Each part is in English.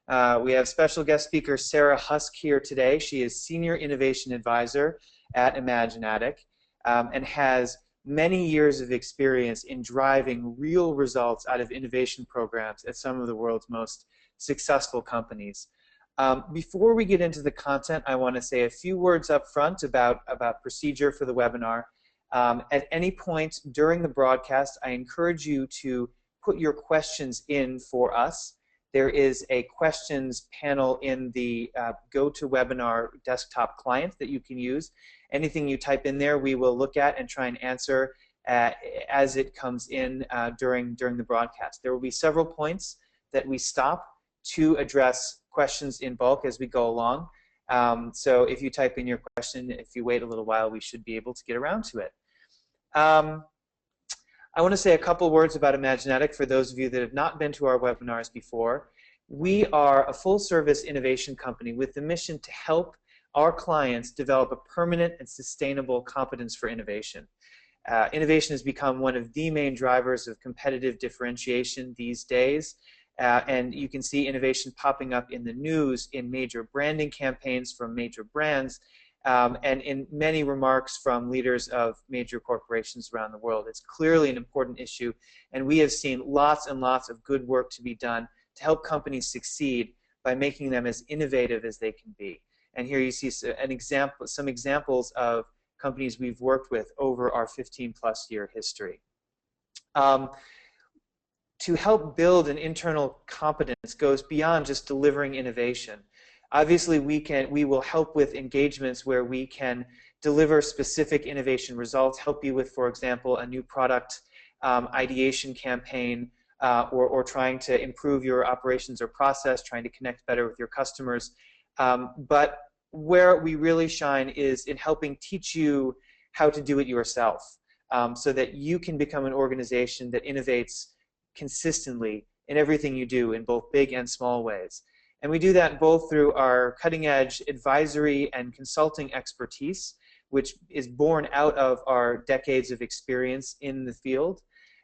We have special guest speaker Sara Husk here today. She is Senior Innovation Advisor at Imaginatik and has many years of experience in driving real results out of innovation programs at some of the world's most successful companies. Before we get into the content, I want to say a few words up front about procedure for the webinar. At any point during the broadcast, I encourage you to put your questions in for us. There is a questions panel in the GoToWebinar desktop client that you can use. Anything you type in there, we will look at and try and answer as it comes in during the broadcast. There will be several points that we stop to address questions in bulk as we go along. So if you type in your question, if you wait a little while, we should be able to get around to it. I want to say a couple words about Imaginatik for those of you that have not been to our webinars before. We are a full-service innovation company with the mission to help our clients develop a permanent and sustainable competence for innovation. Innovation has become one of the main drivers of competitive differentiation these days, and you can see innovation popping up in the news, in major branding campaigns from major brands, and in many remarks from leaders of major corporations around the world. It's clearly an important issue, and we have seen lots and lots of good work to be done to help companies succeed by making them as innovative as they can be. And here you see some examples of companies we've worked with over our 15-plus year history. To help build an internal competence goes beyond just delivering innovation. Obviously, we will help with engagements where we can deliver specific innovation results, help you with, for example, a new product ideation campaign, or trying to improve your operations or process, trying to connect better with your customers. But where we really shine is in helping teach you how to do it yourself, so that you can become an organization that innovates consistently in everything you do in both big and small ways. And we do that both through our cutting-edge advisory and consulting expertise, which is born out of our decades of experience in the field,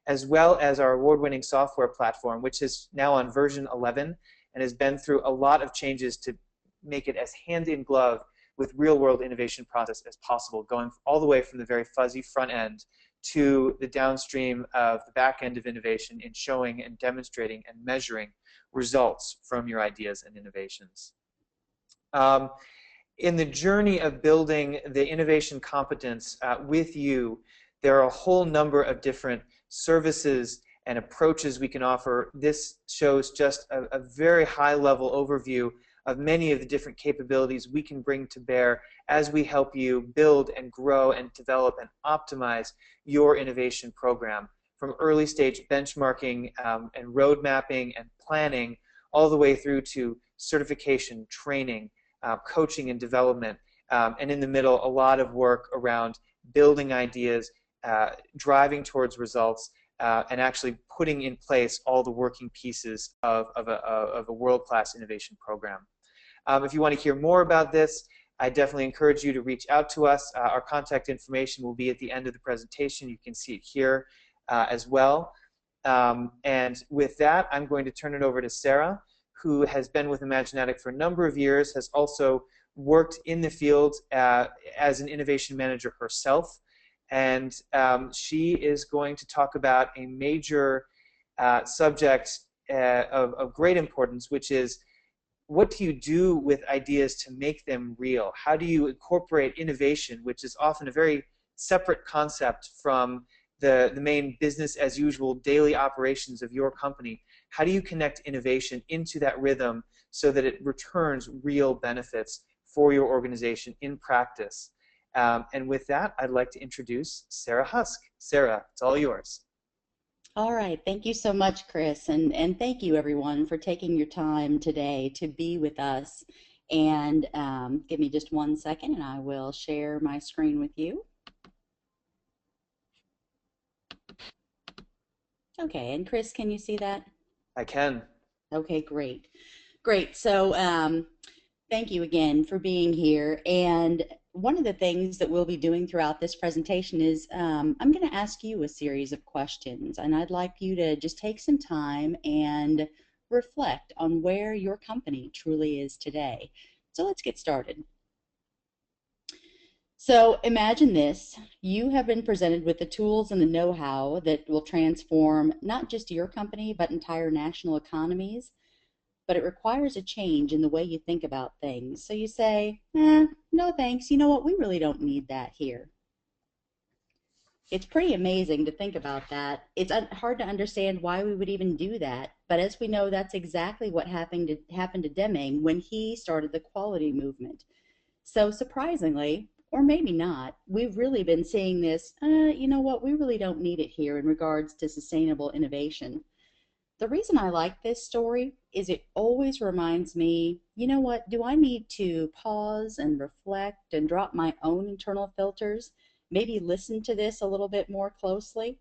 as well as our award-winning software platform, which is now on version 11 and has been through a lot of changes to make it as hand-in-glove with real-world innovation process as possible, going all the way from the very fuzzy front end to the downstream of the back end of innovation in showing and demonstrating and measuring results from your ideas and innovations. In the journey of building the innovation competence with you, there are a whole number of different services and approaches we can offer. This shows just a very high-level overview of many of the different capabilities we can bring to bear as we help you build and grow and develop and optimize your innovation program, from early stage benchmarking and road mapping and planning, all the way through to certification, training, coaching and development, and in the middle, a lot of work around building ideas, driving towards results, and actually putting in place all the working pieces of a world-class innovation program. If you want to hear more about this, I definitely encourage you to reach out to us. Our contact information will be at the end of the presentation. You can see it here as well. And with that, I'm going to turn it over to Sara, who has been with Imaginatik for a number of years, has also worked in the field as an innovation manager herself. And she is going to talk about a major subject of great importance, which is, what do you do with ideas to make them real? How do you incorporate innovation, which is often a very separate concept from the main business as usual daily operations of your company? How do you connect innovation into that rhythm so that it returns real benefits for your organization in practice? And with that, I'd like to introduce Sara Husk. Sara, it's all yours. All right, thank you so much, Chris, and thank you everyone for taking your time today to be with us. And give me just 1 second and I will share my screen with you. Okay, and Chris, can you see that? I can. Okay, great. Great, so thank you again for being here. And one of the things that we'll be doing throughout this presentation is I'm going to ask you a series of questions, and I'd like you to just take some time and reflect on where your company truly is today. So let's get started. So imagine this. You have been presented with the tools and the know-how that will transform not just your company, but entire national economies. But it requires a change in the way you think about things. So you say, no thanks. You know what? We really don't need that here. It's pretty amazing to think about that. It's hard to understand why we would even do that. But as we know, that's exactly what happened to Deming when he started the quality movement. So surprisingly, or maybe not, we've really been seeing this, you know what, we really don't need it here in regards to sustainable innovation. The reason I like this story is it always reminds me, you know what, do I need to pause and reflect and drop my own internal filters? Maybe listen to this a little bit more closely.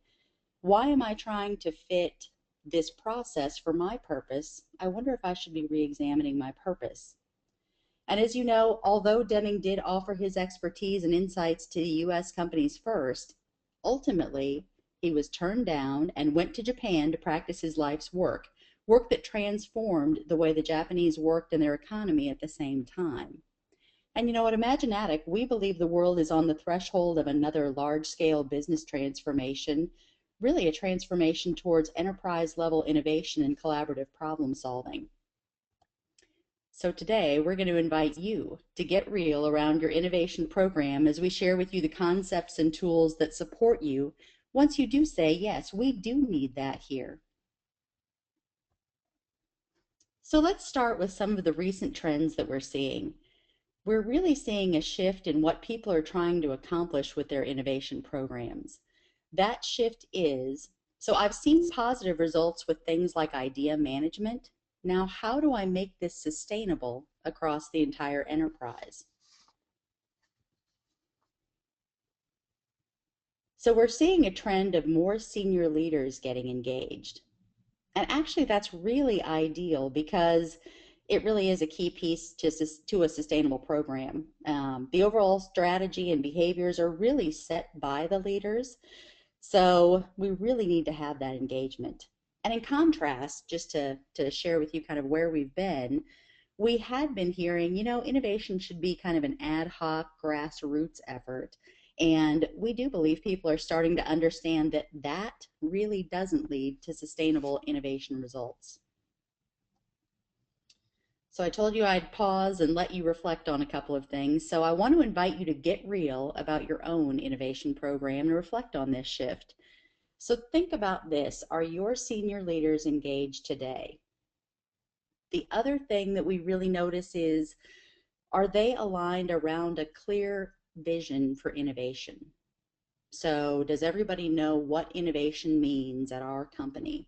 Why am I trying to fit this process for my purpose? I wonder if I should be re-examining my purpose. And as you know, although Deming did offer his expertise and insights to the U.S. companies first, ultimately he was turned down and went to Japan to practice his life's work, work that transformed the way the Japanese worked in their economy at the same time. And you know, at Imaginatik, we believe the world is on the threshold of another large-scale business transformation, really a transformation towards enterprise-level innovation and collaborative problem solving. So today we're going to invite you to get real around your innovation program as we share with you the concepts and tools that support you once you do say, yes, we do need that here. So let's start with some of the recent trends that we're seeing. We're really seeing a shift in what people are trying to accomplish with their innovation programs. That shift is, so I've seen positive results with things like idea management. Now, how do I make this sustainable across the entire enterprise? So we're seeing a trend of more senior leaders getting engaged. And actually, that's really ideal because it really is a key piece to a sustainable program. The overall strategy and behaviors are really set by the leaders. So we really need to have that engagement. And in contrast, just to share with you kind of where we've been, we had been hearing, you know, innovation should be kind of an ad hoc grassroots effort. And we do believe people are starting to understand that that really doesn't lead to sustainable innovation results. So I told you I'd pause and let you reflect on a couple of things. So I want to invite you to get real about your own innovation program and reflect on this shift. So think about this. Are your senior leaders engaged today? The other thing that we really notice is, are they aligned around a clear vision for innovation? So does everybody know what innovation means at our company?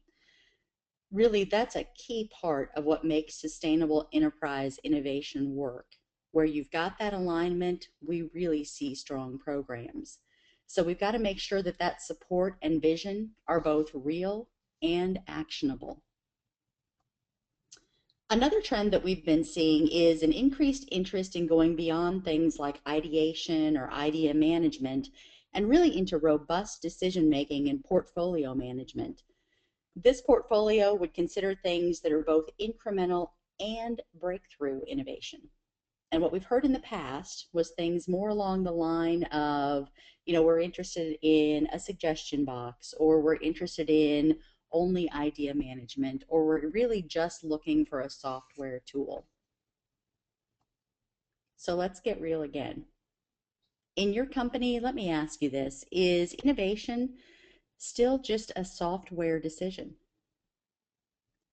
Really, that's a key part of what makes sustainable enterprise innovation work. Where you've got that alignment, we really see strong programs. So we've got to make sure that that support and vision are both real and actionable. Another trend that we've been seeing is an increased interest in going beyond things like ideation or idea management and really into robust decision making and portfolio management. This portfolio would consider things that are both incremental and breakthrough innovation. And what we've heard in the past was things more along the line of, you know, we're interested in a suggestion box, or we're interested in only idea management, or we're really just looking for a software tool. So let's get real again. In your company, let me ask you this, is innovation still just a software decision?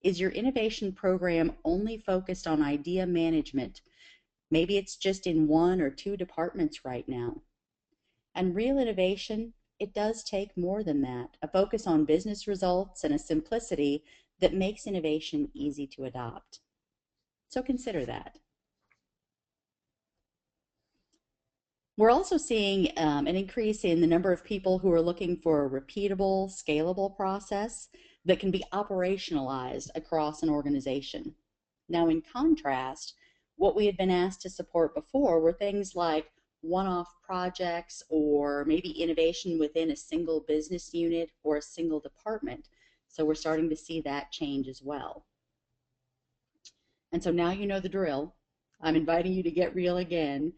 Is your innovation program only focused on idea management? Maybe it's just in one or two departments right now. And real innovation, it does take more than that, a focus on business results and a simplicity that makes innovation easy to adopt. So consider that. We're also seeing an increase in the number of people who are looking for a repeatable, scalable process that can be operationalized across an organization. Now, in contrast, what we had been asked to support before were things like one-off projects or maybe innovation within a single business unit or a single department. So we're starting to see that change as well. And so now you know the drill. I'm inviting you to get real again.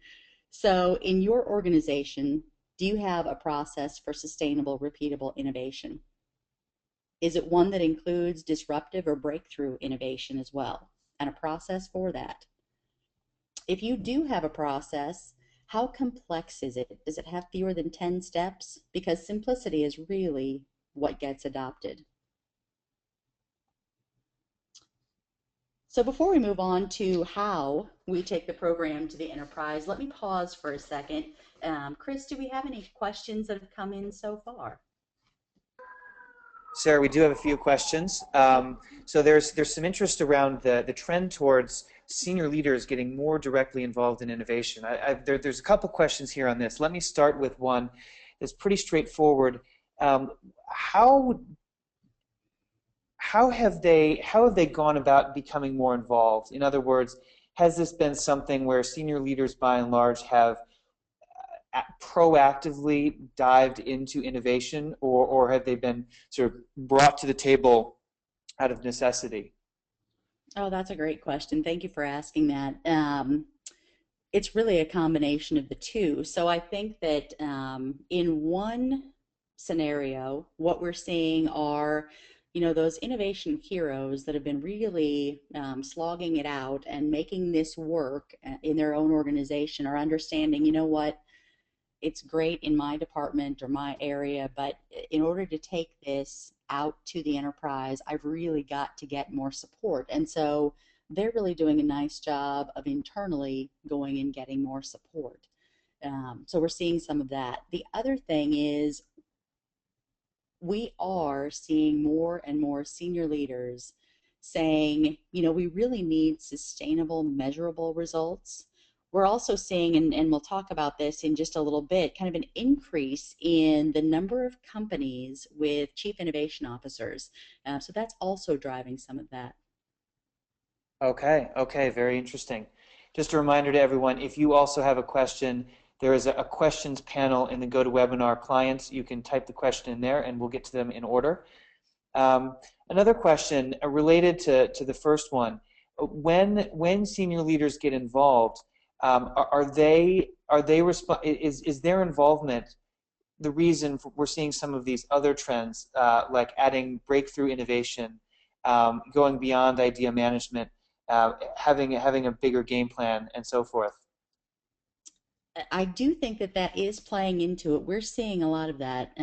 So, in your organization, do you have a process for sustainable, repeatable innovation? Is it one that includes disruptive or breakthrough innovation as well, and a process for that? If you do have a process, how complex is it? Does it have fewer than 10 steps? Because simplicity is really what gets adopted. So before we move on to how we take the program to the enterprise, let me pause for a second. Chris, do we have any questions that have come in so far? Sarah, we do have a few questions. So there's some interest around the trend towards senior leaders getting more directly involved in innovation. There's a couple questions here on this. Let me start with one that's pretty straightforward. Um, how how have they gone about becoming more involved? In other words, has this been something where senior leaders, by and large, have proactively dived into innovation, or have they been sort of brought to the table out of necessity? Oh, that's a great question. Thank you for asking that. It's really a combination of the two. So I think that in one scenario, what we're seeing are, those innovation heroes that have been really slogging it out and making this work in their own organization are understanding, what, it's great in my department or my area, but in order to take this out to the enterprise, I've really got to get more support. And so they're really doing a nice job of internally going and getting more support. So we're seeing some of that. The other thing is we are seeing more and more senior leaders saying, we really need sustainable, measurable results. We're also seeing, and we'll talk about this in just a little bit, kind of an increase in the number of companies with chief innovation officers. So that's also driving some of that. Okay, okay, very interesting. Just a reminder to everyone, if you also have a question, there is a questions panel in the GoToWebinar clients. You can type the question in there and we'll get to them in order. Another question related to the first one, when senior leaders get involved, is their involvement the reason we're seeing some of these other trends, like adding breakthrough innovation, going beyond idea management, having a bigger game plan, and so forth? I do think that that is playing into it. We're seeing a lot of that.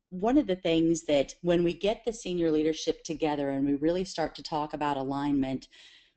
One of the things that when we get the senior leadership together and we really start to talk about alignment,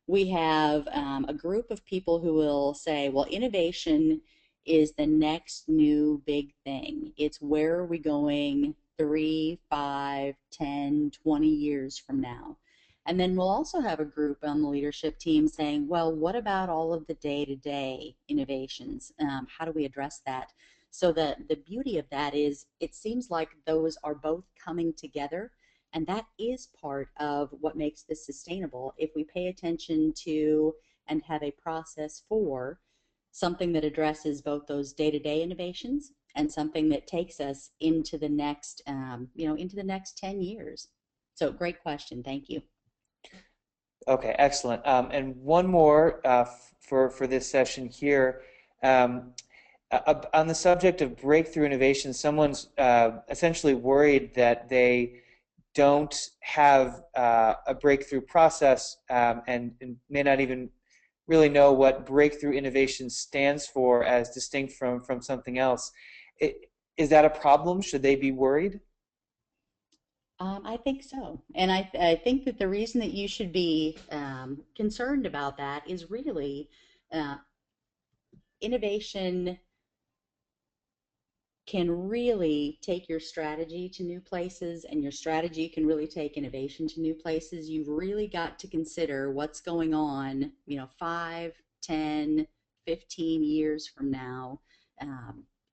we have a group of people who will say, well, innovation is the next new big thing. It's where are we going 3, 5, 10, 20 years from now? And then we'll also have a group on the leadership team saying, well, what about all of the day-to-day innovations? How do we address that? So the beauty of that is it seems like those are both coming together, and that is part of what makes this sustainable. If we pay attention to and have a process for something that addresses both those day-to-day innovations and something that takes us into the next, into the next 10 years. So great question. Thank you. Okay, excellent. And one more for this session here. Um, on the subject of breakthrough innovation, someone's essentially worried that they don't have a breakthrough process, and may not even really know what breakthrough innovation stands for as distinct from something else. Is that a problem? Should they be worried? I think so. And I think that the reason that you should be concerned about that is really uh, innovation can really take your strategy to new places, and your strategy can really take innovation to new places. You've really got to consider what's going on, 5, 10, 15 years from now,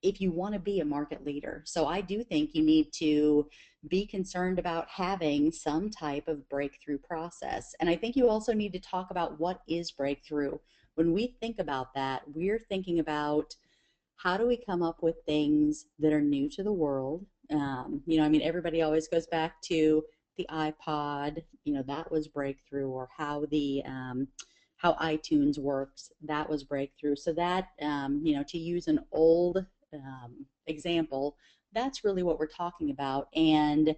if you want to be a market leader. So I do think you need to be concerned about having some type of breakthrough process. And I think you also need to talk about what is breakthrough. When we think about that, we're thinking about how do we come up with things that are new to the world? Everybody always goes back to the iPod, that was breakthrough, or how iTunes works, that was breakthrough. So that, to use an old example, that's really what we're talking about. And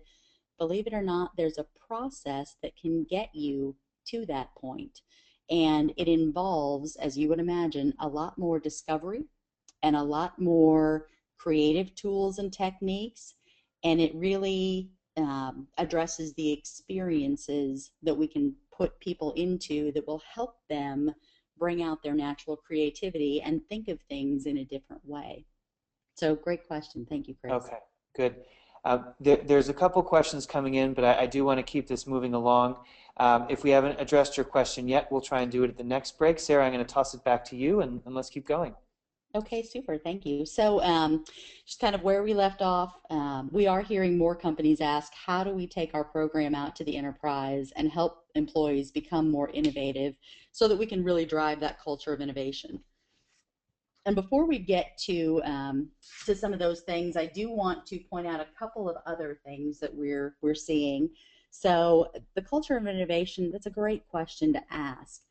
believe it or not, there's a process that can get you to that point. And it involves, as you would imagine, a lot more discovery and a lot more creative tools and techniques. And it really addresses the experiences that we can put people into that will help them bring out their natural creativity and think of things in a different way. So, great question. Thank you, Chris. Okay, good. There's a couple questions coming in, but I do want to keep this moving along. If we haven't addressed your question yet, we'll try and do it at the next break. Sarah, I'm going to toss it back to you, and let's keep going. Okay, super. Thank you. So, just kind of where we left off, we are hearing more companies ask, how do we take our program out to the enterprise and help employees become more innovative so that we can really drive that culture of innovation? And before we get to some of those things, I do want to point out a couple of other things that we're seeing. So the culture of innovation, that's a great question to ask.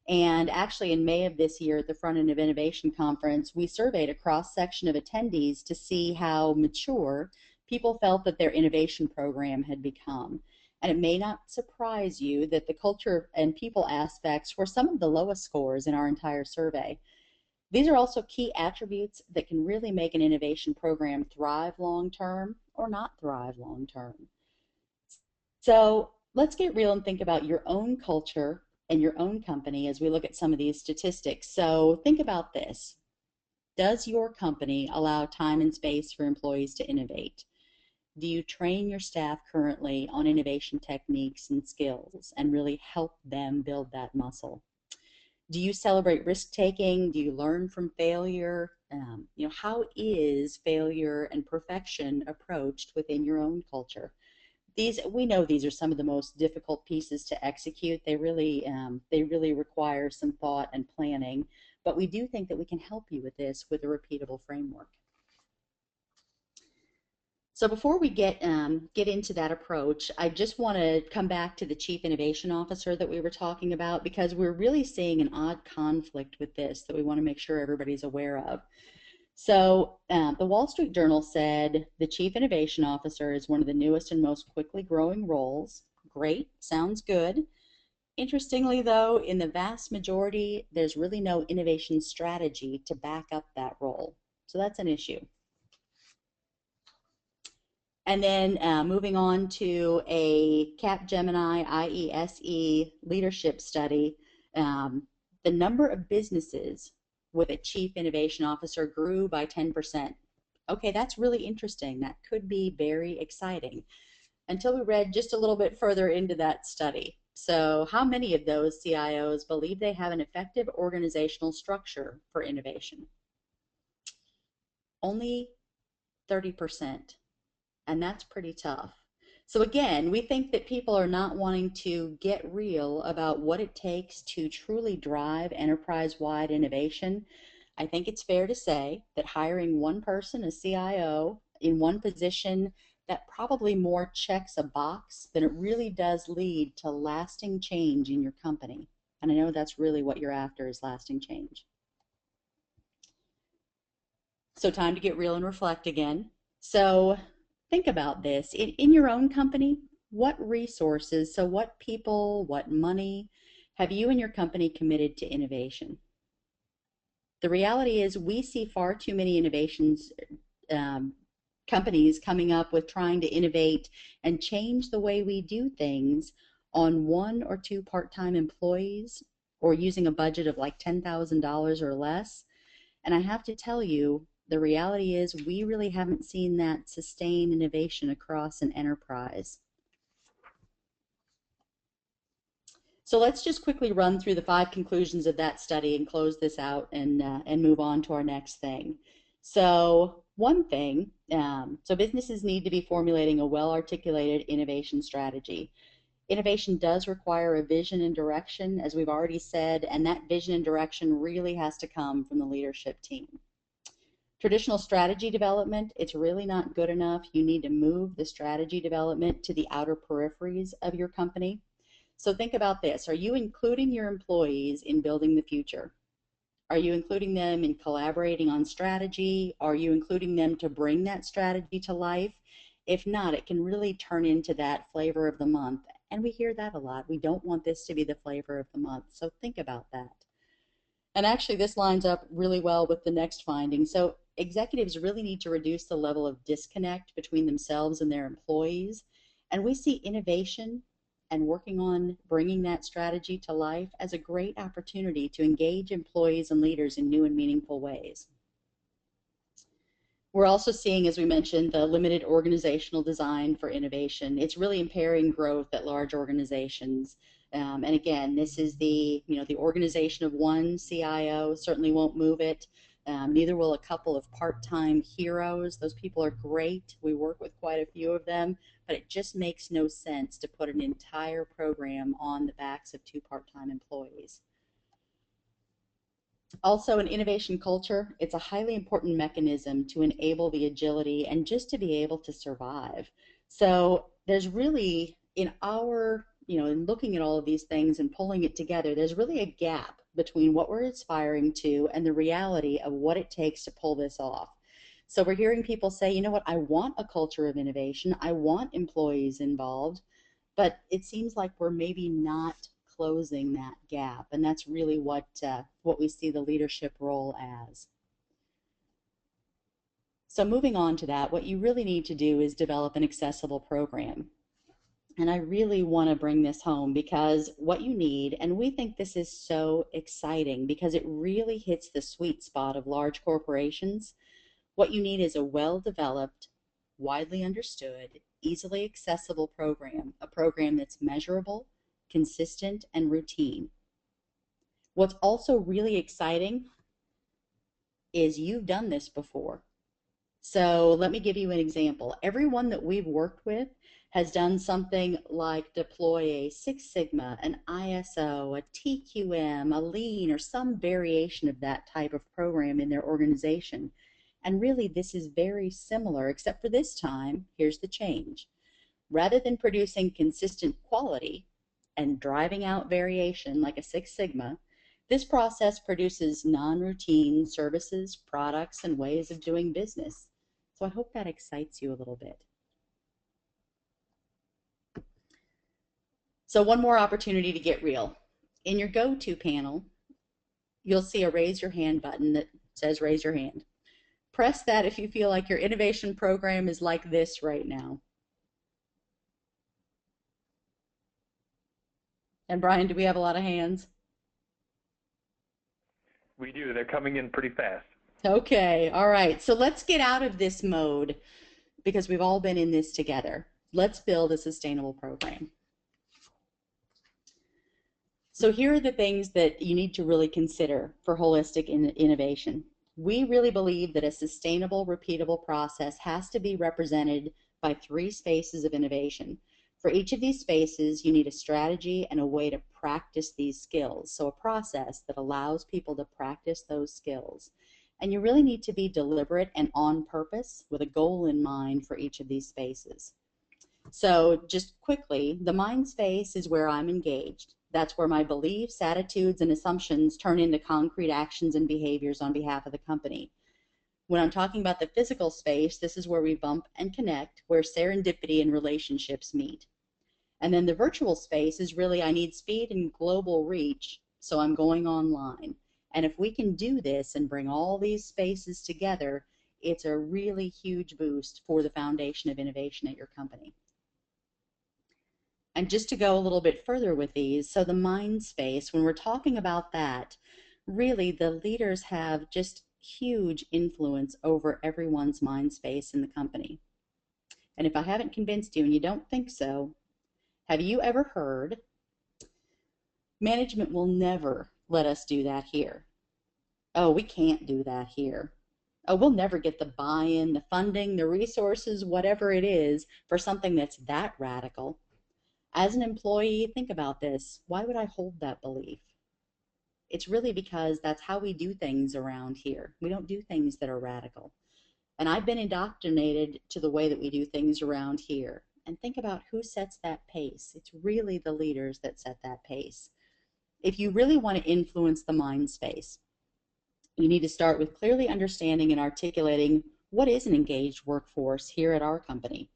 And actually, in May of this year at the Front End of Innovation Conference, we surveyed a cross section of attendees to see how mature people felt that their innovation program had become. And it may not surprise you that the culture and people aspects were some of the lowest scores in our entire survey. These are also key attributes that can really make an innovation program thrive long term or not thrive long term. So let's get real and think about your own culture and your own company as we look at some of these statistics. So think about this. Does your company allow time and space for employees to innovate? Do you train your staff currently on innovation techniques and skills and really help them build that muscle? Do you celebrate risk taking? Do you learn from failure? How is failure and perfection approached within your own culture? We know these are some of the most difficult pieces to execute. They really require some thought and planning, but we do think that we can help you with this with a repeatable framework. So before we get into that approach, I just want to come back to the Chief Innovation Officer that we were talking about, because we're really seeing an odd conflict with this that we want to make sure everybody's aware of. So the Wall Street Journal said the Chief Innovation Officer is one of the newest and most quickly growing roles. Great, sounds good. Interestingly, though, in the vast majority, there's really no innovation strategy to back up that role. So that's an issue. And then moving on to a Capgemini IESE leadership study, the number of businesses with a chief innovation officer grew by 10%. Okay, that's really interesting. That could be very exciting until we read just a little bit further into that study. So how many of those CIOs believe they have an effective organizational structure for innovation? Only 30%. And that's pretty tough. So again, we think that people are not wanting to get real about what it takes to truly drive enterprise-wide innovation. I think it's fair to say that hiring one person, a CIO, in one position, that probably more checks a box than it really does lead to lasting change in your company. And I know that's really what you're after, is lasting change. So time to get real and reflect again. So think about this. In your own company, what resources, so what people, what money, have you and your company committed to innovation? The reality is we see far too many innovations, companies coming up with trying to innovate and change the way we do things on one or two part-time employees, or using a budget of like $10,000 or less. And I have to tell you, the reality is we really haven't seen that sustained innovation across an enterprise. So let's just quickly run through the 5 conclusions of that study and close this out and move on to our next thing. So one thing, so businesses need to be formulating a well-articulated innovation strategy. Innovation does require a vision and direction, as we've already said, and that vision and direction really has to come from the leadership team. Traditional strategy development, it's really not good enough. You need to move the strategy development to the outer peripheries of your company. So think about this. Are you including your employees in building the future? Are you including them in collaborating on strategy? Are you including them to bring that strategy to life? If not, it can really turn into that flavor of the month. And we hear that a lot. We don't want this to be the flavor of the month. So think about that. And actually, this lines up really well with the next finding. So executives really need to reduce the level of disconnect between themselves and their employees. And we see innovation and working on bringing that strategy to life as a great opportunity to engage employees and leaders in new and meaningful ways. We're also seeing, as we mentioned, the limited organizational design for innovation. It's really impairing growth at large organizations. And again, this is the organization of one CIO certainly won't move it. Neither will a couple of part-time heroes. Those people are great. We work with quite a few of them, but it just makes no sense to put an entire program on the backs of two part-time employees. Also, an innovation culture, it's a highly important mechanism to enable the agility and just to be able to survive. So there's really, in looking at all of these things and pulling it together, there's really a gap between what we're aspiring to and the reality of what it takes to pull this off. So we're hearing people say, you know what, I want a culture of innovation. I want employees involved, but it seems like we're maybe not closing that gap, and that's really what we see the leadership role as. So moving on to that, what you really need to do is develop an accessible program. And I really want to bring this home because what you need, and we think this is so exciting because it really hits the sweet spot of large corporations. What you need is a well-developed, widely understood, easily accessible program, a program that's measurable, consistent, and routine. What's also really exciting is you've done this before. So let me give you an example. Everyone that we've worked with has done something like deploy a Six Sigma, an ISO, a TQM, a Lean, or some variation of that type of program in their organization. And really, this is very similar, except for this time, here's the change. Rather than producing consistent quality and driving out variation like a Six Sigma, this process produces non-routine services, products, and ways of doing business. So I hope that excites you a little bit. So one more opportunity to get real. In your go-to panel, you'll see a raise your hand button that says raise your hand. Press that if you feel like your innovation program is like this right now. And Brian, do we have a lot of hands? We do. They're coming in pretty fast. Okay, all right. So let's get out of this mode because we've all been in this together. Let's build a sustainable program. So here are the things that you need to really consider for holistic innovation. We really believe that a sustainable, repeatable process has to be represented by 3 spaces of innovation. For each of these spaces, you need a strategy and a way to practice these skills. So a process that allows people to practice those skills. And you really need to be deliberate and on purpose with a goal in mind for each of these spaces. So just quickly, the mind space is where I'm engaged. That's where my beliefs, attitudes, and assumptions turn into concrete actions and behaviors on behalf of the company. When I'm talking about the physical space, this is where we bump and connect, where serendipity and relationships meet. And then the virtual space is really I need speed and global reach, so I'm going online. And if we can do this and bring all these spaces together, it's a really huge boost for the foundation of innovation at your company. And just to go a little bit further with these, so the mind space, when we're talking about that, really the leaders have just huge influence over everyone's mind space in the company. And if I haven't convinced you and you don't think so, have you ever heard, management will never let us do that here. Oh, we can't do that here. Oh, we'll never get the buy-in, the funding, the resources, whatever it is, for something that's that radical. As an employee, think about this. Why would I hold that belief? It's really because that's how we do things around here. We don't do things that are radical. And I've been indoctrinated to the way that we do things around here. And think about who sets that pace. It's really the leaders that set that pace. If you really want to influence the mind space, you need to start with clearly understanding and articulating what is an engaged workforce here at our company.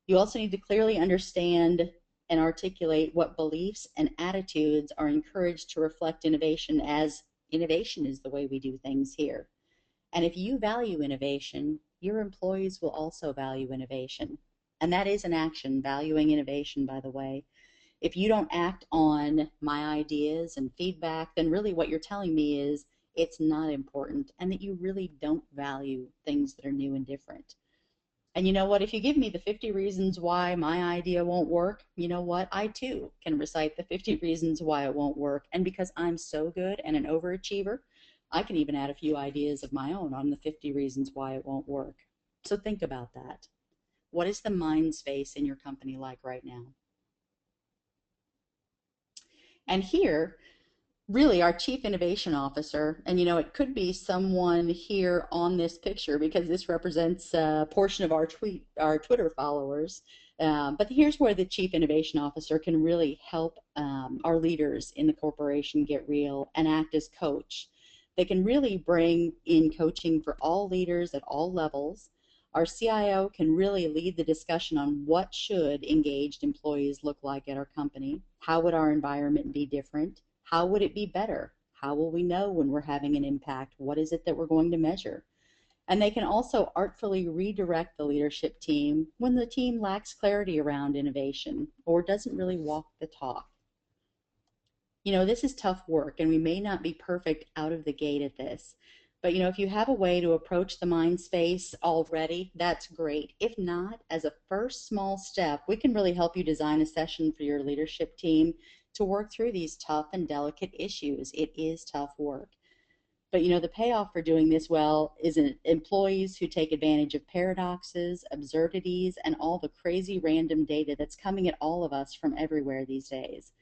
You also need to clearly understand and articulate what beliefs and attitudes are encouraged to reflect innovation, as innovation is the way we do things here. And if you value innovation, your employees will also value innovation. And that is an action, valuing innovation, by the way. If you don't act on my ideas and feedback, then really what you're telling me is it's not important and that you really don't value things that are new and different. And you know what? If you give me the 50 reasons why my idea won't work, you know what? I too can recite the 50 reasons why it won't work. And because I'm so good and an overachiever, I can even add a few ideas of my own on the 50 reasons why it won't work. So think about that. What is the mind space in your company like right now? And here, really our chief innovation officer, and you know, it could be someone here on this picture because this represents a portion of our Twitter followers. But here's where the chief innovation officer can really help our leaders in the corporation get real and act as coach. They can really bring in coaching for all leaders at all levels. Our CIO can really lead the discussion on what should engaged employees look like at our company. How would our environment be different? How would it be better? How will we know when we're having an impact? What is it that we're going to measure? And they can also artfully redirect the leadership team when the team lacks clarity around innovation or doesn't really walk the talk. You know, this is tough work, and we may not be perfect out of the gate at this. But, you know, if you have a way to approach the mind space already, that's great. If not, as a first small step, we can really help you design a session for your leadership team to work through these tough and delicate issues. It is tough work. But, you know, the payoff for doing this well is employees who take advantage of paradoxes, absurdities, and all the crazy random data that's coming at all of us from everywhere these days.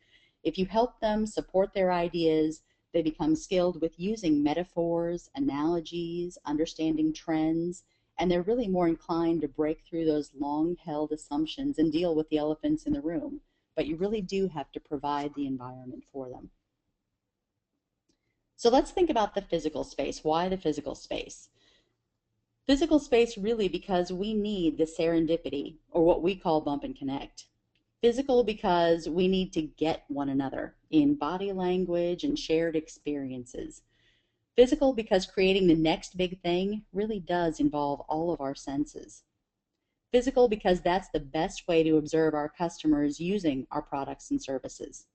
If you help them support their ideas, they become skilled with using metaphors, analogies, understanding trends, and they're really more inclined to break through those long-held assumptions and deal with the elephants in the room. But you really do have to provide the environment for them. So let's think about the physical space. Why the physical space? Physical space really because we need the serendipity, or what we call bump and connect. Physical because we need to get one another in body language and shared experiences. Physical because creating the next big thing really does involve all of our senses. Physical because that's the best way to observe our customers using our products and services.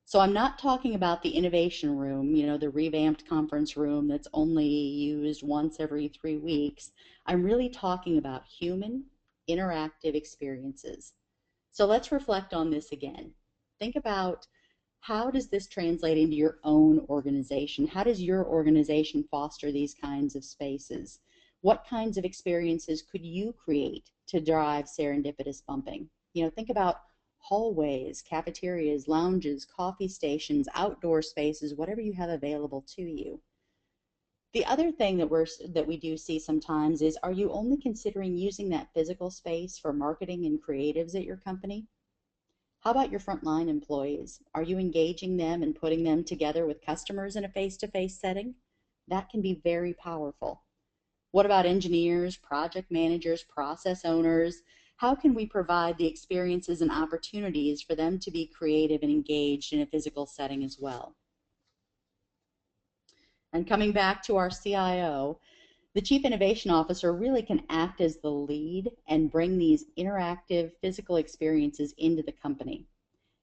So I'm not talking about the innovation room, you know, the revamped conference room that's only used once every 3 weeks. I'm really talking about human, interactive experiences. So let's reflect on this again. Think about, how does this translate into your own organization? How does your organization foster these kinds of spaces? What kinds of experiences could you create to drive serendipitous bumping? You know, think about hallways, cafeterias, lounges, coffee stations, outdoor spaces, whatever you have available to you. The other thing that we do see sometimes is, are you only considering using that physical space for marketing and creatives at your company? How about your frontline employees? Are you engaging them and putting them together with customers in a face-to-face setting? That can be very powerful. What about engineers, project managers, process owners? How can we provide the experiences and opportunities for them to be creative and engaged in a physical setting as well? And coming back to our CIO, the Chief Innovation Officer really can act as the lead and bring these interactive physical experiences into the company.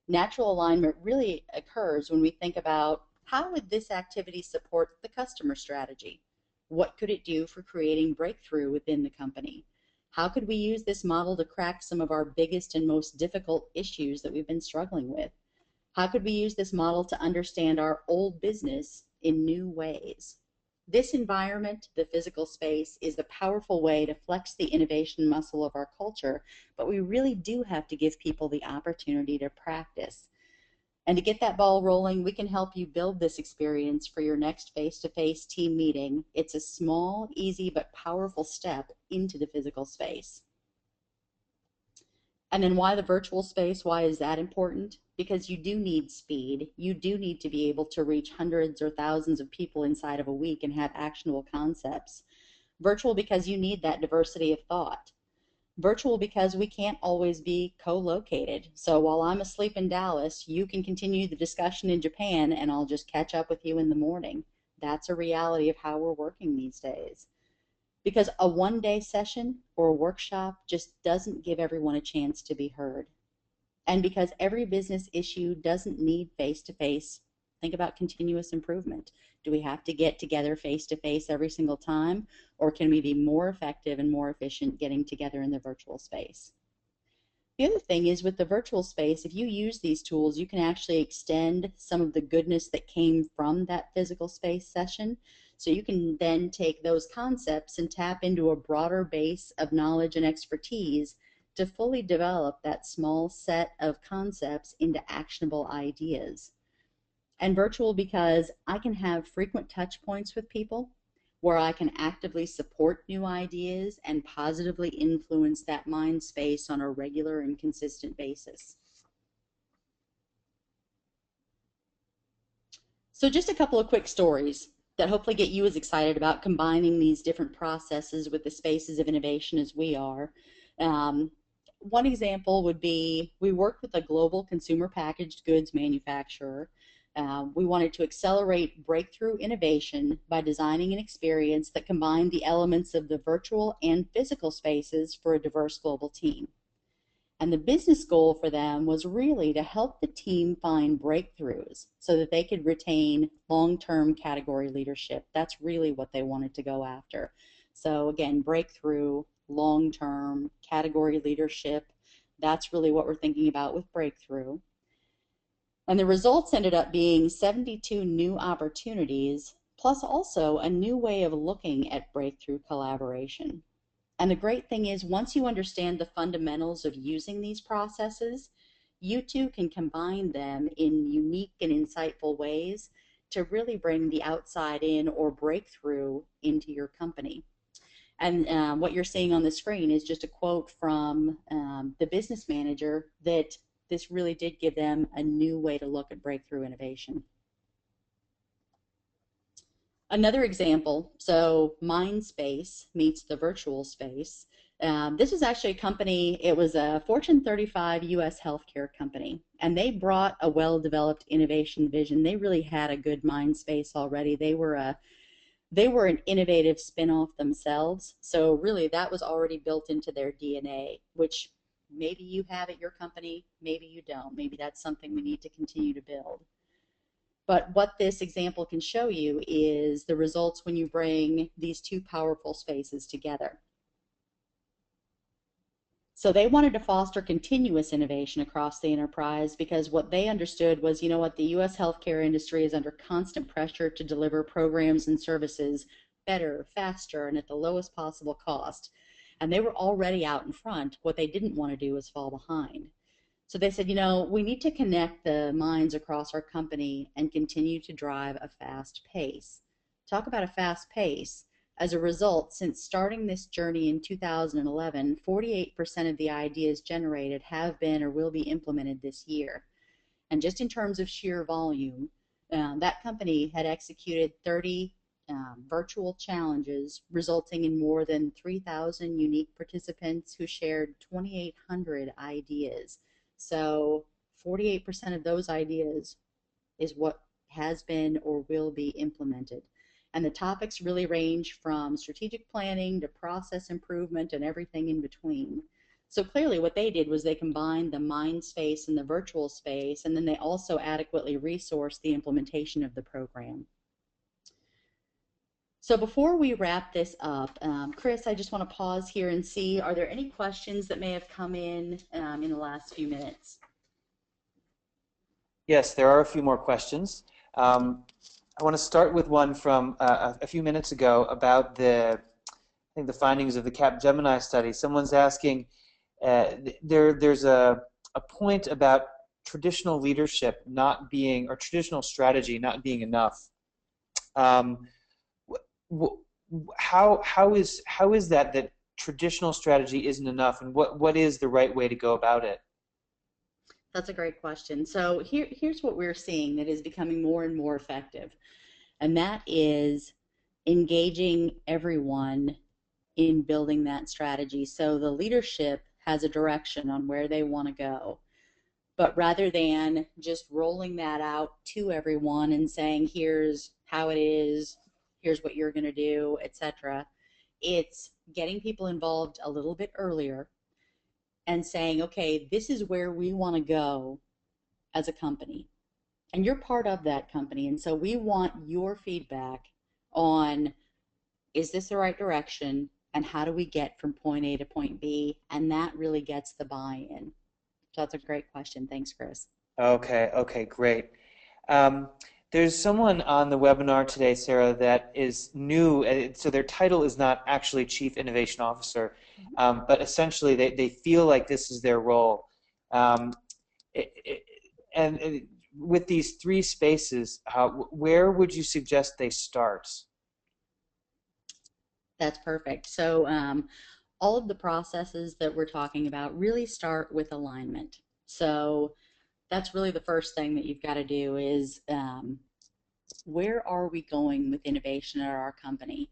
Natural alignment really occurs when we think about, how would this activity support the customer strategy? What could it do for creating breakthrough within the company? How could we use this model to crack some of our biggest and most difficult issues that we've been struggling with? How could we use this model to understand our old business in new ways? This environment, the physical space, is a powerful way to flex the innovation muscle of our culture, but we really do have to give people the opportunity to practice. And to get that ball rolling, we can help you build this experience for your next face-to-face team meeting. It's a small, easy, but powerful step into the physical space. And then why the virtual space? Why is that important? Because you do need speed. You do need to be able to reach hundreds or thousands of people inside of a week and have actionable concepts. Virtual because you need that diversity of thought. Virtual because we can't always be co-located. So while I'm asleep in Dallas, you can continue the discussion in Japan and I'll just catch up with you in the morning. That's a reality of how we're working these days. Because a one-day session or a workshop just doesn't give everyone a chance to be heard. And because every business issue doesn't need face-to-face, think about continuous improvement. Do we have to get together face-to-face every single time, or can we be more effective and more efficient getting together in the virtual space? The other thing is with the virtual space, if you use these tools, you can actually extend some of the goodness that came from that physical space session. So you can then take those concepts and tap into a broader base of knowledge and expertise to fully develop that small set of concepts into actionable ideas. And virtual because I can have frequent touch points with people where I can actively support new ideas and positively influence that mind space on a regular and consistent basis. So just a couple of quick stories that hopefully get you as excited about combining these different processes with the spaces of innovation as we are. One example would be we worked with a global consumer packaged goods manufacturer. We wanted to accelerate breakthrough innovation by designing an experience that combined the elements of the virtual and physical spaces for a diverse global team. And the business goal for them was really to help the team find breakthroughs so that they could retain long-term category leadership. That's really what they wanted to go after. So again, breakthrough, long-term category leadership, that's really what we're thinking about with breakthrough. And the results ended up being 72 new opportunities, plus also a new way of looking at breakthrough collaboration. And the great thing is, once you understand the fundamentals of using these processes, you too can combine them in unique and insightful ways to really bring the outside in or breakthrough into your company. And what you're seeing on the screen is just a quote from the business manager that this really did give them a new way to look at breakthrough innovation. Another example, so MindSpace meets the virtual space. This was actually a company, it was a Fortune 35 US healthcare company, and they brought a well-developed innovation vision. They really had a good mind space already. They were an innovative spin-off themselves, so really that was already built into their DNA, which maybe you have at your company, maybe you don't. Maybe that's something we need to continue to build. But what this example can show you is the results when you bring these two powerful spaces together. So they wanted to foster continuous innovation across the enterprise because what they understood was, you know what, the U.S. healthcare industry is under constant pressure to deliver programs and services better, faster, and at the lowest possible cost. And they were already out in front. What they didn't want to do was fall behind. So they said, you know, we need to connect the minds across our company and continue to drive a fast pace. Talk about a fast pace. As a result, since starting this journey in 2011, 48% of the ideas generated have been or will be implemented this year. And just in terms of sheer volume, that company had executed 30 virtual challenges, resulting in more than 3,000 unique participants who shared 2,800 ideas. So 48% of those ideas is what has been or will be implemented. And the topics really range from strategic planning to process improvement and everything in between. So clearly what they did was they combined the mind space and the virtual space, and then they also adequately resourced the implementation of the program. So before we wrap this up, Chris, I just want to pause here and see, are there any questions that may have come in the last few minutes? Yes, there are a few more questions. I want to start with one from a few minutes ago about the findings of the Capgemini study. Someone's asking, there's a point about traditional leadership not being, or traditional strategy not being enough. Um, how is that traditional strategy isn't enough, and what is the right way to go about it? That's a great question. So here's what we're seeing that is becoming more and more effective, and that is engaging everyone in building that strategy. So the leadership has a direction on where they want to go. But rather than just rolling that out to everyone and saying, here's how it is, here's what you're going to do, etc., it's getting people involved a little bit earlier and saying, okay, this is where we want to go as a company. And you're part of that company. And so we want your feedback on, is this the right direction? And how do we get from point A to point B? And that really gets the buy-in. So that's a great question. Thanks, Chris. Okay, great. Um, there's someone on the webinar today, Sarah, that is new. So their title is not actually Chief Innovation Officer, but essentially they feel like this is their role. Um, it, it, and with these three spaces, where would you suggest they start? That's perfect. So all of the processes that we're talking about really start with alignment. So that's really the first thing that you've got to do is where are we going with innovation at our company?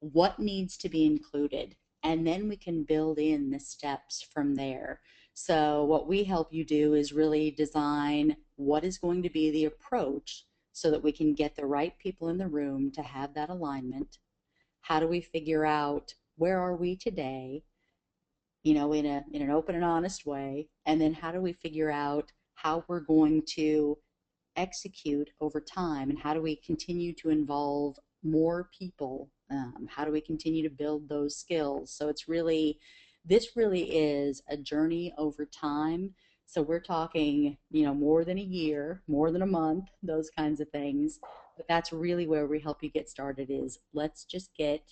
What needs to be included? And then we can build in the steps from there. So what we help you do is really design what is going to be the approach so that we can get the right people in the room to have that alignment. How do we figure out where are we today, in an open and honest way, and then how do we figure out how we're going to execute over time, and how do we continue to involve more people? How do we continue to build those skills? So this really is a journey over time. So we're talking, more than a year, more than a month, those kinds of things. But that's really where we help you get started. Is let's just get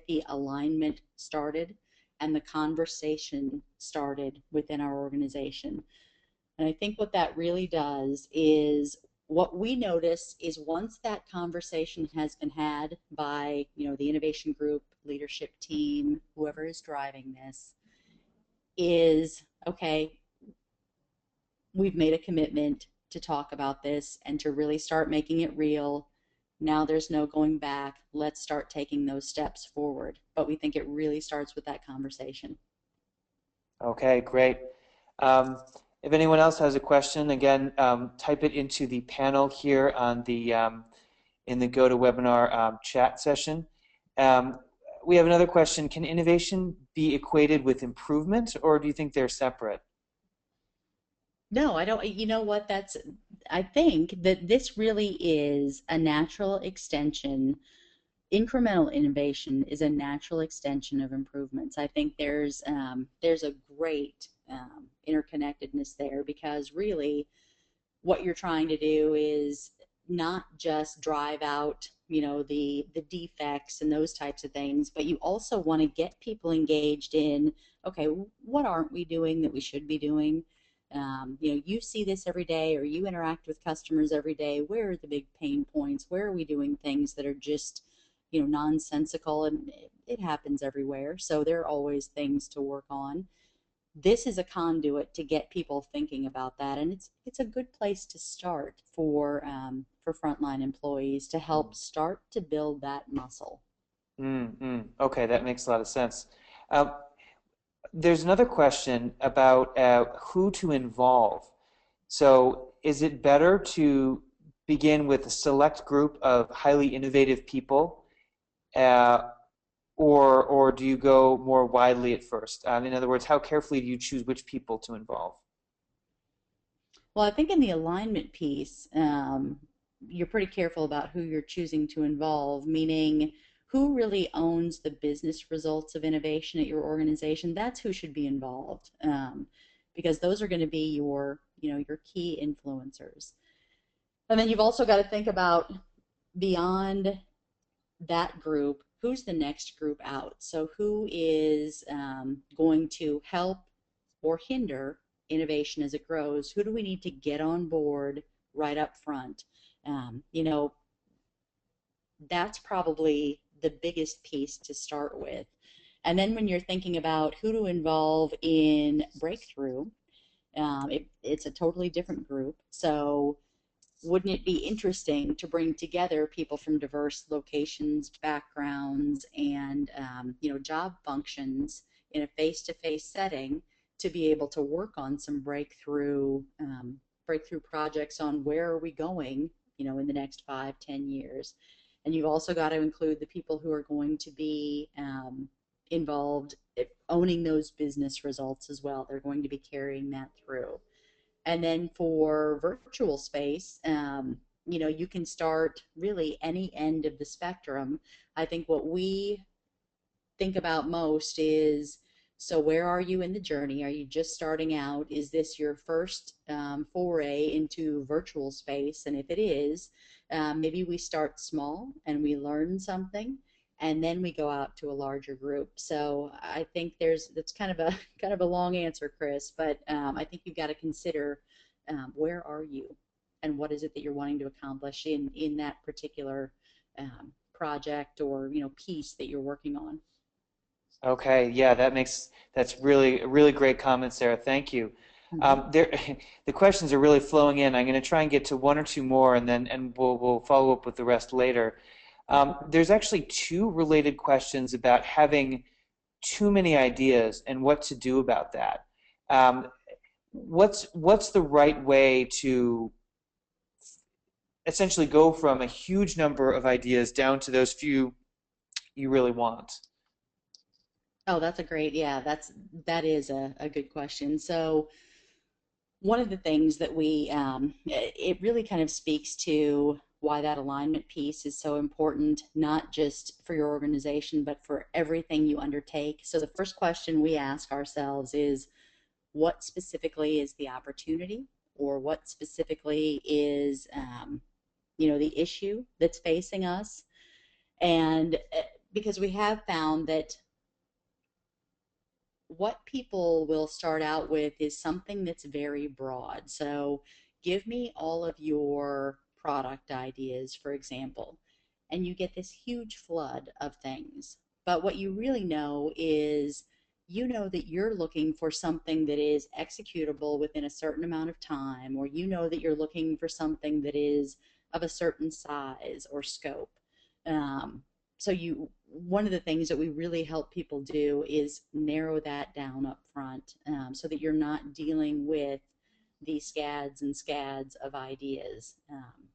the alignment started and the conversation started within our organization. And I think what that really does is what we notice is once that conversation has been had by, the innovation group, leadership team, whoever is driving this, is okay, we've made a commitment to talk about this and to really start making it real. Now there's no going back. Let's start taking those steps forward. But we think it really starts with that conversation. Okay, great. If anyone else has a question, again, type it into the panel here on the in the GoToWebinar chat session. We have another question. Can innovation be equated with improvement, or do you think they're separate? No, I don't. You know what? I think that this really is a natural extension. Incremental innovation is a natural extension of improvements. I think there's a great interconnectedness there, because really what you're trying to do is not just drive out, the defects and those types of things, but you also want to get people engaged in, okay, what aren't we doing that we should be doing? You see this every day, or you interact with customers every day. Where are the big pain points? Where are we doing things that are just, nonsensical? And it happens everywhere. So there are always things to work on. This is a conduit to get people thinking about that, and it's a good place to start for frontline employees to help start to build that muscle. Okay, that makes a lot of sense. There's another question about who to involve. So is it better to begin with a select group of highly innovative people, uh, or do you go more widely at first? In other words, how carefully do you choose which people to involve? Well, I think in the alignment piece, you're pretty careful about who you're choosing to involve, meaning who really owns the business results of innovation at your organization. That's who should be involved, because those are going to be your key influencers. And then you've also got to think about, beyond that group, who's the next group out? So who is going to help or hinder innovation as it grows, who do we need to get on board right up front? You know, that's probably the biggest piece to start with. And then when you're thinking about who to involve in breakthrough, it's a totally different group. So wouldn't it be interesting to bring together people from diverse locations, backgrounds, and job functions in a face-to-face setting to be able to work on some breakthrough projects on where are we going, in the next 5, 10 years. And you've also got to include the people who are going to be involved owning those business results as well. They're going to be carrying that through. And then for virtual space, you can start really any end of the spectrum. I think what we think about most is, so where are you in the journey? Are you just starting out? Is this your first foray into virtual space? And if it is, maybe we start small and we learn something, and then we go out to a larger group. So I think that's kind of a kind of a long answer, Chris, but I think you've got to consider where are you, and what is it that you're wanting to accomplish in that particular project or piece that you're working on. Okay, yeah, that's really a really great comment, Sarah. Thank you. Mm-hmm. The questions are really flowing in. I'm going to try and get to one or two more, and we'll follow up with the rest later. There's actually two related questions about having too many ideas and what to do about that. What's the right way to essentially go from a huge number of ideas down to those few you really want? Oh, that's a great, yeah, that is a good question. So one of the things that it really kind of speaks to why that alignment piece is so important, not just for your organization, but for everything you undertake. So the first question we ask ourselves is, what specifically is the opportunity, or what specifically is, the issue that's facing us? And because we have found that what people will start out with is something that's very broad. So give me all of your product ideas, for example, and you get this huge flood of things. But what you really know is, that you're looking for something that is executable within a certain amount of time, or that you're looking for something that is of a certain size or scope. Um, so one of the things that we really help people do is narrow that down up front, so that you're not dealing with these scads and scads of ideas.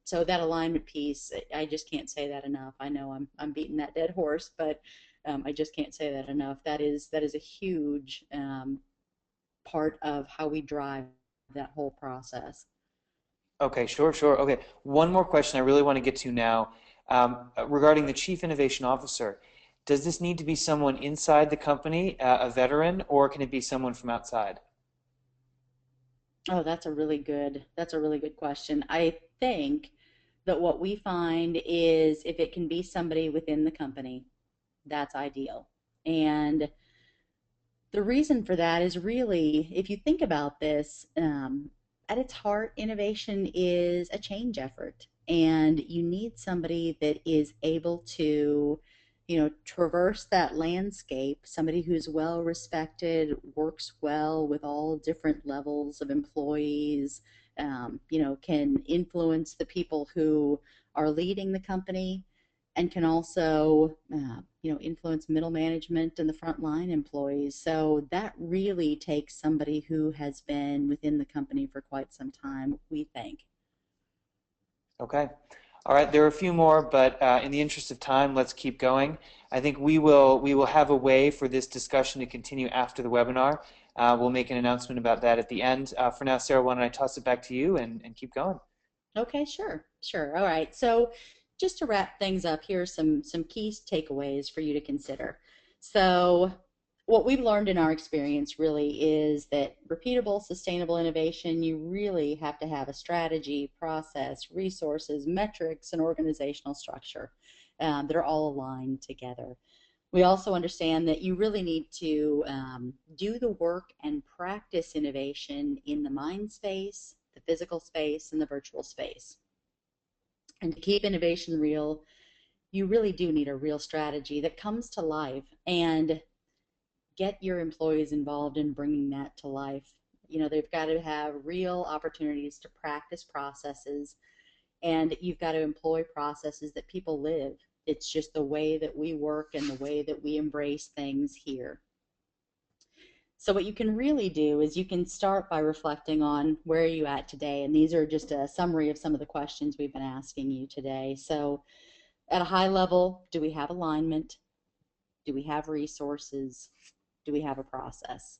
So that alignment piece, I just can't say that enough. I know I'm beating that dead horse, but I just can't say that enough. That is a huge part of how we drive that whole process. Okay, sure, sure. Okay, one more question I really want to get to now, regarding the Chief Innovation Officer. Does this need to be someone inside the company, a veteran, or can it be someone from outside? Oh, that's a really good question. I think that what we find is, if it can be somebody within the company, that's ideal. And the reason for that is, really, if you think about this, at its heart, innovation is a change effort. And you need somebody that is able to, traverse that landscape, somebody who's well respected, works well with all different levels of employees, can influence the people who are leading the company, and can also influence middle management and the frontline employees. So that really takes somebody who has been within the company for quite some time, we think. Okay. All right, there are a few more, but in the interest of time, let's keep going. I think we will have a way for this discussion to continue after the webinar. We'll make an announcement about that at the end. For now, Sarah, why don't I toss it back to you and keep going? Okay, sure. All right. So just to wrap things up, here are some key takeaways for you to consider. So what we've learned in our experience really is that repeatable, sustainable innovation, you really have to have a strategy, process, resources, metrics, and organizational structure that are all aligned together. We also understand that you really need to do the work and practice innovation in the mind space, the physical space, and the virtual space. And to keep innovation real, you really do need a real strategy that comes to life, and get your employees involved in bringing that to life. They've got to have real opportunities to practice processes, and you've got to employ processes that people live. It's just the way that we work and the way that we embrace things here. So what you can really do is you can start by reflecting on where are you at today, and these are just a summary of some of the questions we've been asking you today. So at a high level, do we have alignment? Do we have resources? Do we have a process?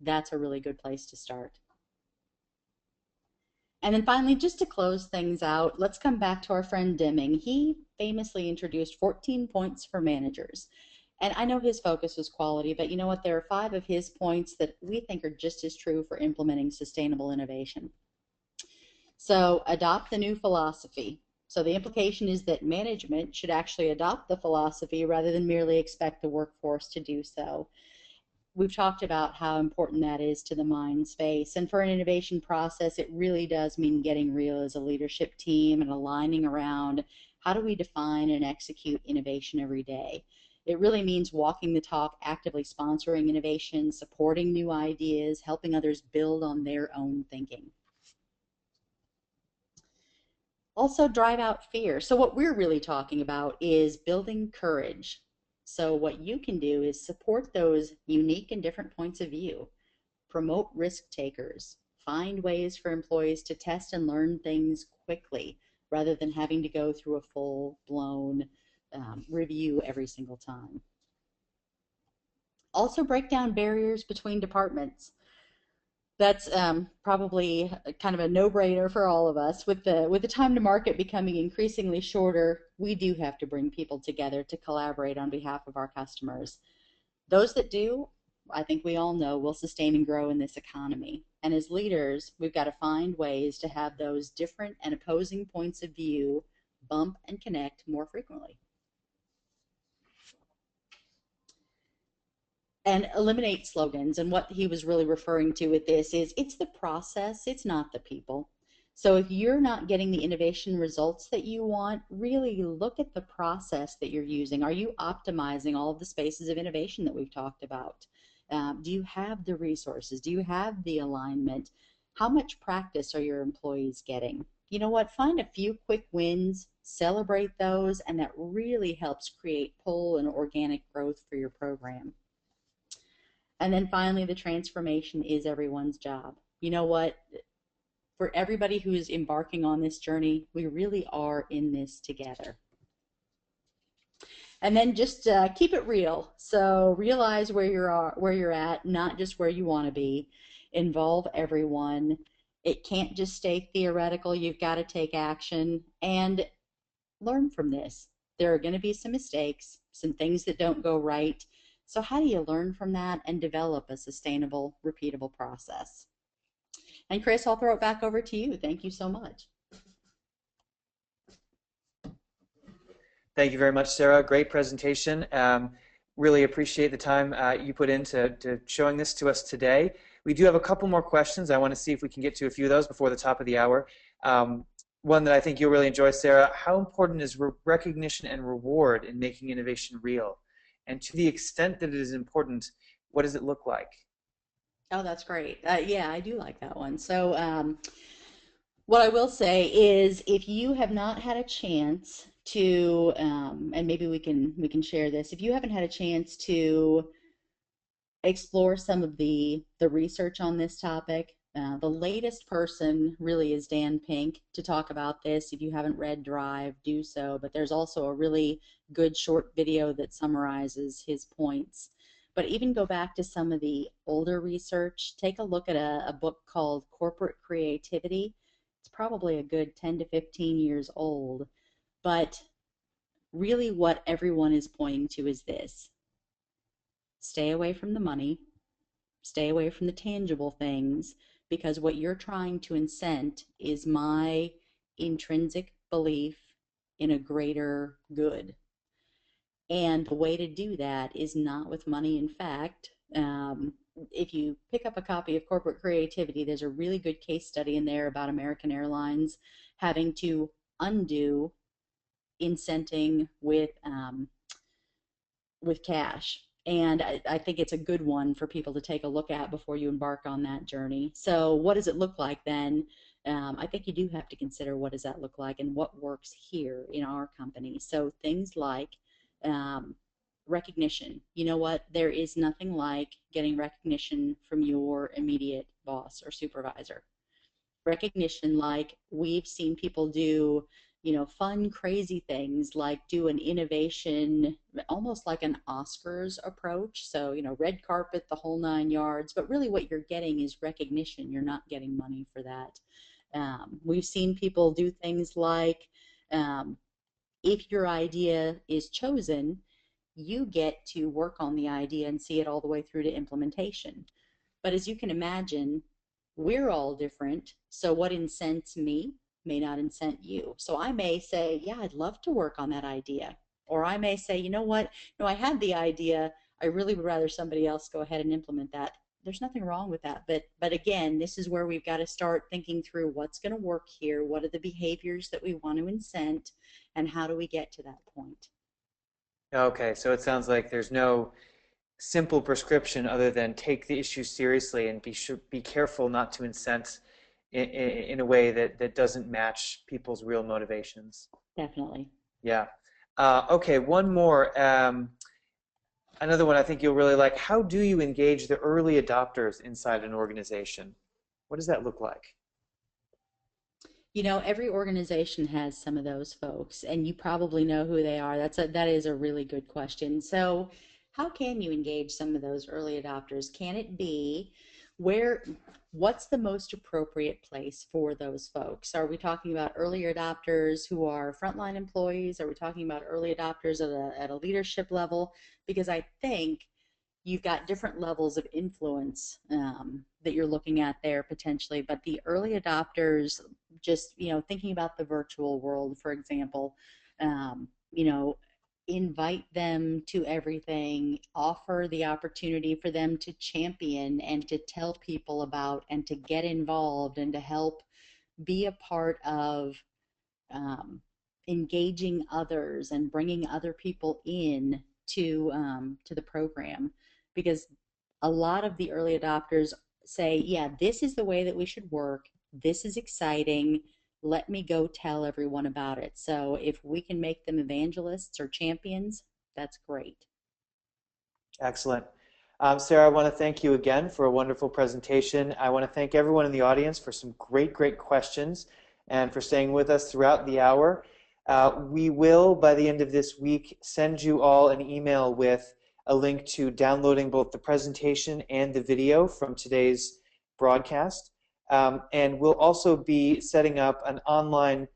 That's a really good place to start. And then finally, just to close things out, let's come back to our friend Deming. He famously introduced 14 points for managers. And I know his focus was quality, but you know what? There are 5 of his points that we think are just as true for implementing sustainable innovation. So adopt the new philosophy. So the implication is that management should actually adopt the philosophy rather than merely expect the workforce to do so. We've talked about how important that is to the mind space. And for an innovation process, it really does mean getting real as a leadership team and aligning around how do we define and execute innovation every day. It really means walking the talk, actively sponsoring innovation, supporting new ideas, helping others build on their own thinking. Also, drive out fear. So what we're really talking about is building courage. So what you can do is support those unique and different points of view, promote risk takers, find ways for employees to test and learn things quickly rather than having to go through a full-blown review every single time. Also break down barriers between departments. That's probably kind of a no-brainer for all of us. With the time to market becoming increasingly shorter, we do have to bring people together to collaborate on behalf of our customers. Those that do, I think we all know, will sustain and grow in this economy. And as leaders, we've got to find ways to have those different and opposing points of view bump and connect more frequently. And eliminate slogans. And what he was really referring to with this is it's the process, it's not the people. So if you're not getting the innovation results that you want, really look at the process that you're using. Are you optimizing all of the spaces of innovation that we've talked about? Do you have the resources? Do you have the alignment? How much practice are your employees getting? You know what? Find a few quick wins, celebrate those, and that really helps create pull and organic growth for your program. And then finally, the transformation is everyone's job. You know what? For everybody who's embarking on this journey, we really are in this together. And then just keep it real. So realize where you're at, not just where you want to be. Involve everyone. It can't just stay theoretical. You've got to take action and learn from this. There are going to be some mistakes, some things that don't go right. So how do you learn from that and develop a sustainable, repeatable process? And Chris, I'll throw it back over to you. Thank you so much. Thank you very much, Sarah. Great presentation. Really appreciate the time you put into showing this to us today. We do have a couple more questions. I want to see if we can get to a few of those before the top of the hour. One that I think you'll really enjoy, Sarah. How important is recognition and reward in making innovation real? And to the extent that it is important, what does it look like? Oh, that's great. Yeah, I do like that one. So what I will say is if you have not had a chance to, and maybe we can share this, if you haven't had a chance to explore some of the research on this topic, the latest person really is Dan Pink to talk about this. If you haven't read Drive, do so. But there's also a really good short video that summarizes his points. But even go back to some of the older research. Take a look at a book called Corporate Creativity. It's probably a good 10 to 15 years old. But really what everyone is pointing to is this. Stay away from the money. Stay away from the tangible things, because what you're trying to incent is my intrinsic belief in a greater good. And the way to do that is not with money. In fact, if you pick up a copy of Corporate Creativity, there's a really good case study in there about American Airlines having to undo incenting with cash. And I think it's a good one for people to take a look at before you embark on that journey. So what does it look like then? I think you do have to consider what does that look like and what works here in our company. So things like um, recognition. You know what? There is nothing like getting recognition from your immediate boss or supervisor. Recognition like we've seen people do, fun, crazy things like do an innovation, almost like an Oscars approach. So, red carpet, the whole 9 yards. But really, what you're getting is recognition. You're not getting money for that. We've seen people do things like um, if your idea is chosen, you get to work on the idea and see it all the way through to implementation. But as you can imagine, we're all different. So what incents me may not incent you. So I may say, yeah, I'd love to work on that idea. Or I may say, you know what? No, I had the idea. I really would rather somebody else go ahead and implement that. There's nothing wrong with that. But again, this is where we've got to start thinking through what's going to work here. What are the behaviors that we want to incent? And how do we get to that point? Okay, so it sounds like there's no simple prescription other than take the issue seriously and be careful not to incent in a way that doesn't match people's real motivations. Definitely. Yeah. Okay, one more. Another one I think you'll really like. How do you engage the early adopters inside an organization? What does that look like? Every organization has some of those folks, and you probably know who they are. That is a really good question. So, how can you engage some of those early adopters? Can it be where what's the most appropriate place for those folks? Are we talking about early adopters who are frontline employees? Are we talking about early adopters at a leadership level? Because I think you've got different levels of influence that you're looking at there potentially. But the early adopters, just thinking about the virtual world, for example, um, you know, invite them to everything, offer the opportunity for them to champion and to tell people about and to get involved and to help be a part of um, engaging others and bringing other people in to the program, because a lot of the early adopters say, yeah, this is the way that we should work. This is exciting. Let me go tell everyone about it. So if we can make them evangelists or champions, that's great. Excellent. Sarah, I want to thank you again for a wonderful presentation. I want to thank everyone in the audience for some great, great questions and for staying with us throughout the hour. We will, by the end of this week, send you all an email with a link to downloading both the presentation and the video from today's broadcast. And we'll also be setting up an online